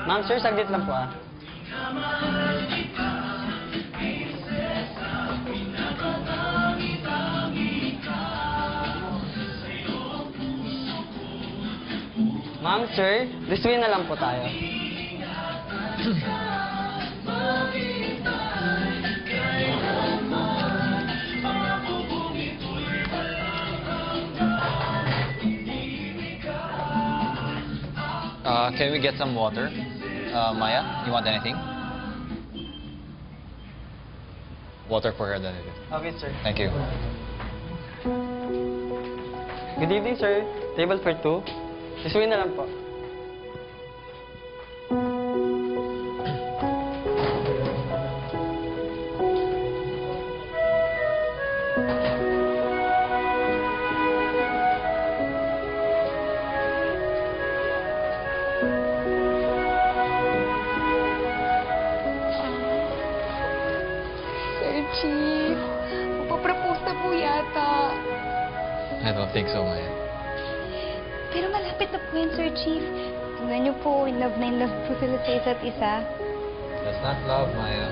Ma'am, sir, saglit lang po ah. Ma'am, sir, this way na lang po tayo. Can we get some water? Maya, you want anything? Water for her, then. Okay, sir. Thank you. Good evening, sir. Table for two. This way na lang po. Sir Chief, magpapropose na po yata. I don't think so, Maya. Pero malapit na po yun, Sir Chief. Tingnan niyo po, in love na in love po sila sa isa't isa. That's not love, Maya.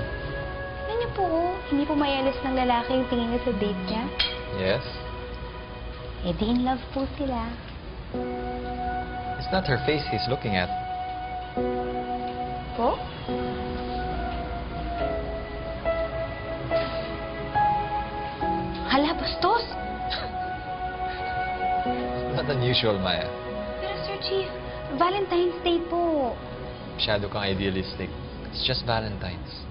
Tingnan niyo po, hindi po mayalis ng lalaki yung tingin niya sa date niya. Yes? Eh di in love po sila. It's not her face he's looking at. Po? Hala, bastos! It's not unusual, Maya. Pero Sir Chief, Valentine's Day po. Masyado kang idealistic. It's just Valentine's.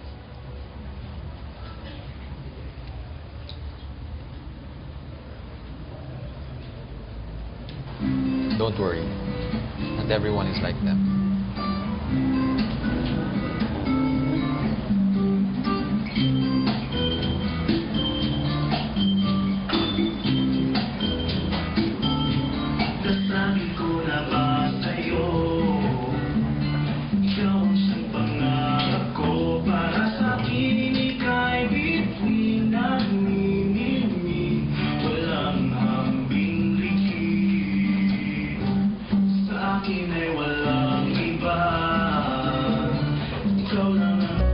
Don't worry. Not everyone is like them. Nasabi ko na ba sa'yo, ikaw ang siyang pangarap ko. Para sa'kin ika'y bituin ng mimimi, walang hambing likid. Sa akin ay walang iba, ikaw lang ang...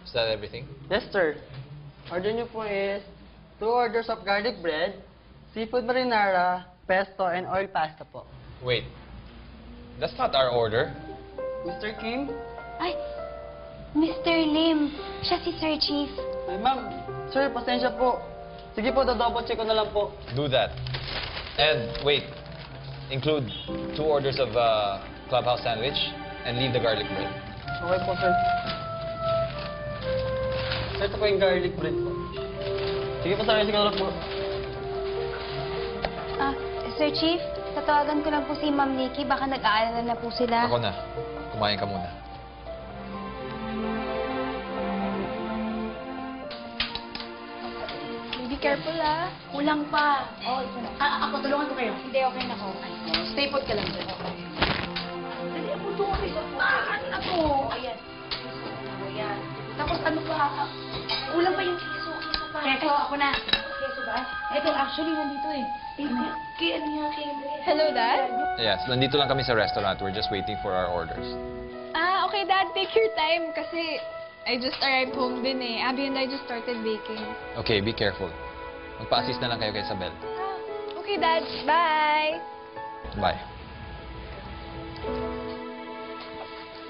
Is that everything? Yes, sir. Order niyo po is 2 orders of garlic bread, seafood marinara, pesto, and oil pasta po. Wait. That's not our order. Mr. Kim? Ay, Mr. Lim, siya si Sir Chief. Ay, ma'am. Sir, pasensya po. Sige po, double check ko na lang po. Do that. And wait. Include 2 orders of clubhouse sandwich and leave the garlic bread. Okay po, sir. Sir, ito po yung garlic bread po. Sige po, sir. Sige na lang po. Ah, Sir Chief, tatawagan ko lang po si Ma'am Nikki. Baka nag-aalala na po sila. Ako na. Kumain ka muna. Be careful, ah. Kulang pa. Oh, ito na. Ako, tulungan ko kayo. Hindi, okay na ako. Stay put ka lang dyan. Dali, ako tulungan kayo. Ako. Ayan. Ayan. Tapos ano pa? Ulang pa yung keso. Keso pa. Keso, ako na. Keso ba? Ito, actually, nandito eh. Kaya niya, kaya Hello, Dad? Yes, nandito lang kami sa restaurant. We're just waiting for our orders. Ah, okay, Dad. Take your time kasi I just arrived home din eh. Abby and I just started baking. Okay, be careful. Magpa-assist na lang kayo kay Isabel. Okay, Dad. Bye! Bye.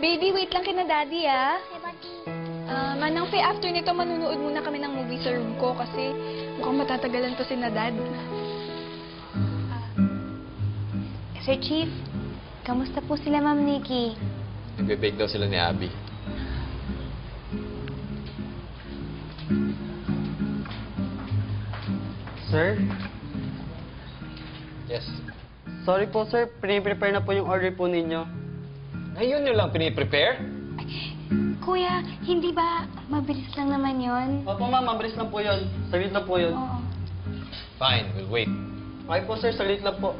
Baby, wait lang kina Daddy, ah. Manang Faye, after nito, manunood muna kami ng movie sa room ko kasi mukhang matatagalan to si na Dad. Sir Chief, kamusta po sila, Ma'am Nikki? Nagbe-bake daw sila ni Abby. Sir? Yes. Sorry po, sir. Pre-prepare na po yung order po ninyo. Ngayon nyo lang piniprepare? Kuya, hindi ba mabilis lang naman yon? Opo, ma'am. Mabilis lang po yun. Saglit lang po yun. Oo. Fine, we'll wait. Okay po, sir. Saglit lang po.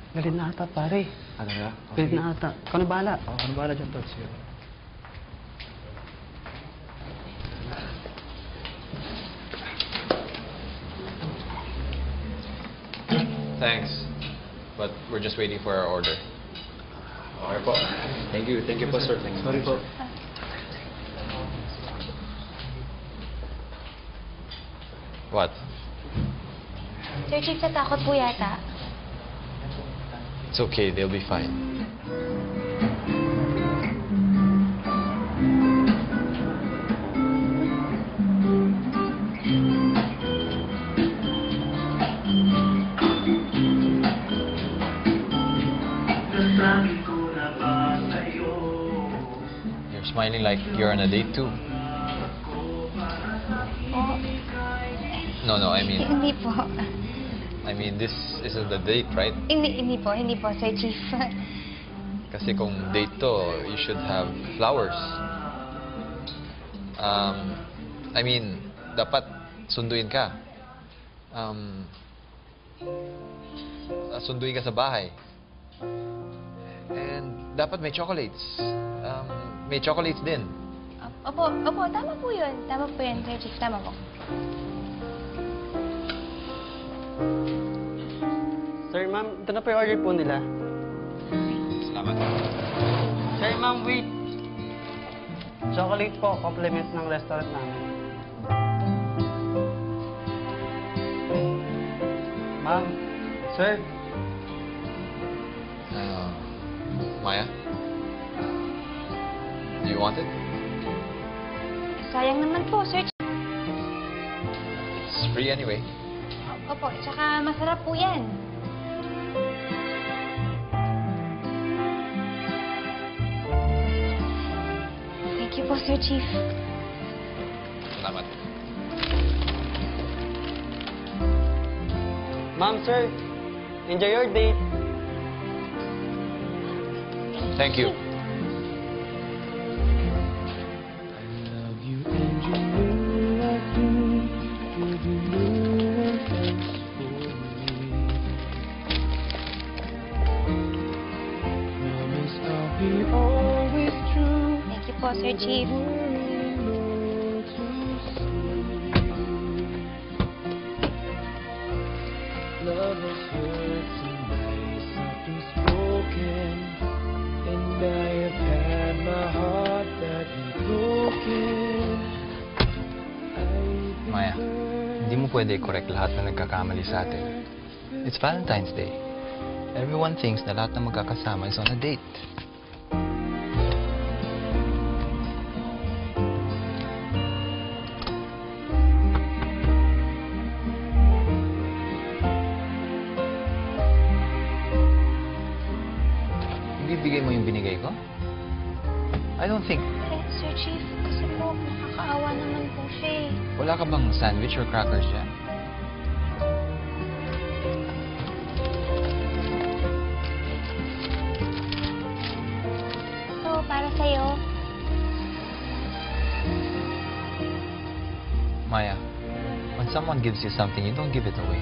Galit na ata, pare. Ano na? Galit na ata. Ikaw na bahala. Ako na bahala dyan, Tots. Thanks. But we're just waiting for our order. Okay po. Thank you po, sir. Sorry po. What? Sir Chief, natakot po yata. It's okay, they'll be fine. Nasabi ko na ba sa'yo? You're smiling like you're on a date too. Oh, No, I hindi po. mean this isn't the date, right? Hindi po, Sir Chief. Kasi kung date to, you should have flowers. I mean, dapat sunduin ka. Sunduin ka sa bahay. And dapat may chocolates. May chocolates din. Opo, tama po yun. Tama po yun, Sir Chief. Tama po. Sir, ma'am, ito na po yung order po nila. Salamat. Sir, ma'am, wait. Chocolate po, compliment ng restaurant namin. Ma'am, sir, Maya? Do you want it? Sayang naman po, Sir Chief. It's free anyway. Opo, tsaka masarap po yan. Thank you po, Sir Chief. Salamat. ma'am, sir, enjoy your date. Thank you. Love you and you know I do. Give you no one else for me. Promise I'll be always true. Thank you po, Sir Chief. Love has hurt tonight, something spoken, and I have had my heart badly broken. Maya, hindi mo pwede i-correct lahat na nagkakamali sa atin. It's Valentine's Day. Everyone thinks na lahat ng magkakasama is on a date. Ibibigay mo yung binigay ko? I don't think. Sir Chief, kasi po, nakakaawa naman po siya eh. Wala ka bang sandwich or crackers dyan? Ito, para sa'yo. Maya, when someone gives you something, you don't give it away.